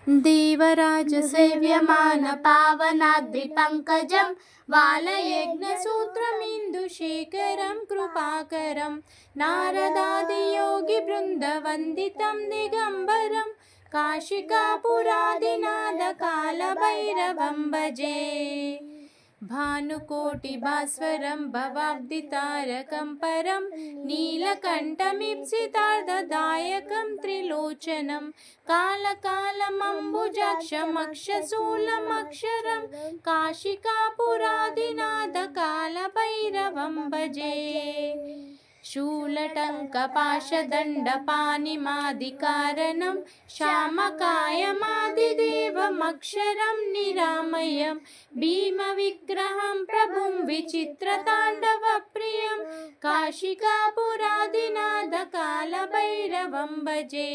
देवराजसेव्यमान पावनाद्रिपङ्कजं बालयज्ञसूत्रमिन्दुशेखरं कृपाकरं नारदादियोगिवृन्दवन्दितं दिगम्बरं काशिकापुरादिनाथकालभैरवं भजे। भानुकोटिभास्वरं भवाब्धितारकं परं नीलकण्ठमीप्सितार्धदायकं त्रिलोचनं कालकालमम्बुजाक्षमक्षशूलमक्षरं काशिकापुरादिनाथकालभैरवं भजे। शूलटङ्कपाशदण्डपाणिमादिकारणं श्यामकायमादिदेवमक्षरं निरामयं भीमविग्रहं प्रभुं विचित्रताण्डवप्रियं काशिकापुरादिनाथकालभैरवं भजे।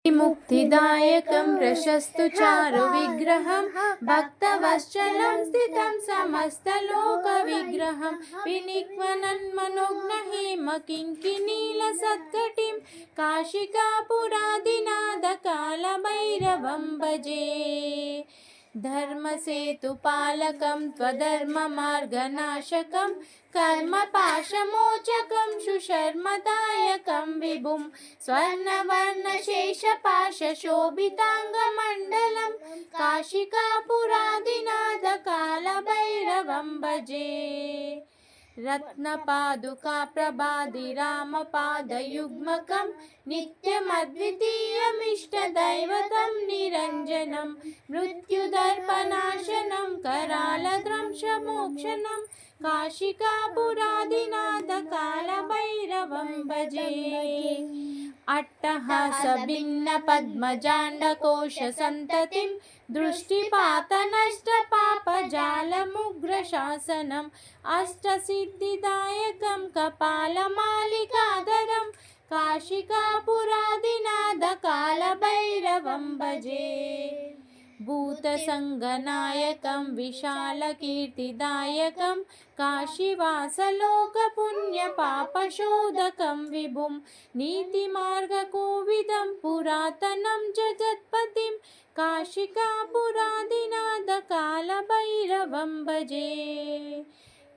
मुक्तिदायकं प्रशस्तु चारुविग्रहं भक्तवत्सलं स्थितं समस्तलोकविग्रहं विनिक्वनन्मनोज्ञहेमकिङ्किणीलसत्कटिं काशिकापुरादिनाथकालभैरवं भजे। धर्मसेतुपालकं त्वधर्ममार्गनाशकं कर्मपाशमोचकं सुशर्मदायकं विभुं स्वर्णवर्णशेषपाशशोभिताङ्गमण्डलं काशिकापुरादिनाथकालभैरवं भजे। रत्नपादुकाप्रभादिरामपादयुग्मकं नित्यमद्वितीयमिष्टदैवतं निरञ्जनं मृत्युदर्पनाशनं करालद्रंशमोक्षणं काशिकापुरादिनाथकालभैरवं भजे। अट्टहासभिन्नपद्मजाण्डकोशसन्ततिं दृष्टिपातनष्टपापजालमुग्रशासनम् अष्टसिद्धिदायकं कपालमालिकाधरं काशिकापुरादिनाथकालभैरवं भजे। भूतसङ्गनायकं विशालकीर्तिदायकं काशीवासलोकपुण्यपापशोधकं विभुं नीतिमार्गकोविदं पुरातनं जगत्पतिं काशिकापुरादिनाथकालभैरवं भजे।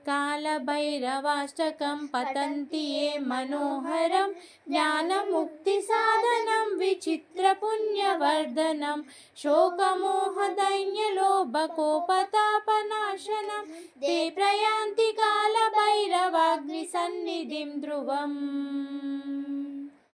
कालभैरवाष्टकं पठन्ति ये मनोहरं ज्ञानमुक्तिसाधनं विचित्रपुण्यवर्धनं शोकमोहदैन्यलोभकोपतापनाशनं ते प्रयान्ति कालभैरवाग्निसन्निधिं ध्रुवम्।